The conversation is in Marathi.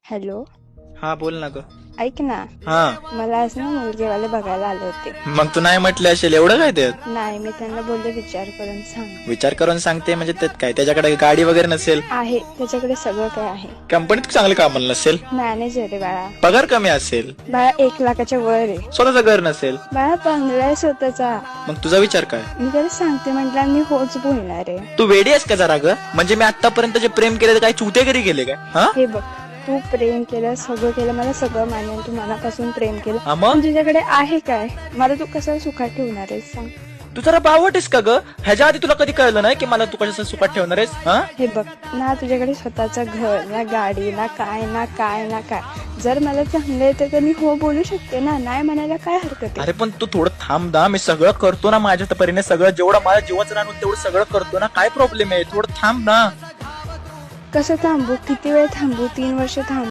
हॅलो, हा बोल ना ग. ऐक ना, हा मला आज ना मुलगीवाले बघायला आले होते. मग तू नाही म्हटले असेल एवढं काय ते. नाही, मी त्यांना बोलले विचार करून सांग. विचार करून सांगते म्हणजे त्यात काय, त्याच्याकडे गाडी वगैरे नसेल, आहे त्याच्याकडे सगळं काय आहे. कंपनीत चांगलं कामाला नसेल, मॅनेजर आहे बाळा. पगार कमी असेल, बाळा 1 लाखाच्या वर आहे. स्वतःचं घर नसेल, बाळा बंगला आहे स्वतःचा. मग तुझा विचार काय. मी त्याला सांगते म्हटलं, मी होच बोलणार आहे. तू वेडी आहेस का जरा ग. म्हणजे मी आतापर्यंत जे प्रेम केले ते काय चुतेगिरी केले काय. हा हे बघ, तू प्रेम केलं, सगळं केलं, मला सगळं मान्य, तू मनापासून प्रेम केलं. हा मग? पण तुझ्याकडे आहे काय. मला तू कसं सुखात ठेवणार आहेस सांग. तू जरा बावट आहेस का ग. ह्याच्या आधी तुला कधी कळलं नाही की मला तू कशा सुखात ठेवणार आहेस. हा हे बघ ना, तुझ्याकडे स्वतःचं घर ना, गाडी ना, काय ना काय ना काय. जर मला चांगलं येतं तर मी हो बोलू शकते ना, नाही म्हणायला काय हरकत आहे. अरे पण तू थोडं थांब ना. मी सगळं करतो ना माझ्या परीने, सगळं जेवढं माझ्या जीवाचं राहून तेवढं सगळं करतो ना. काय प्रॉब्लेम आहे, थोडं थांब ना. कसं थांबू, किती वेळ थांबू, 3 वर्ष थांबू.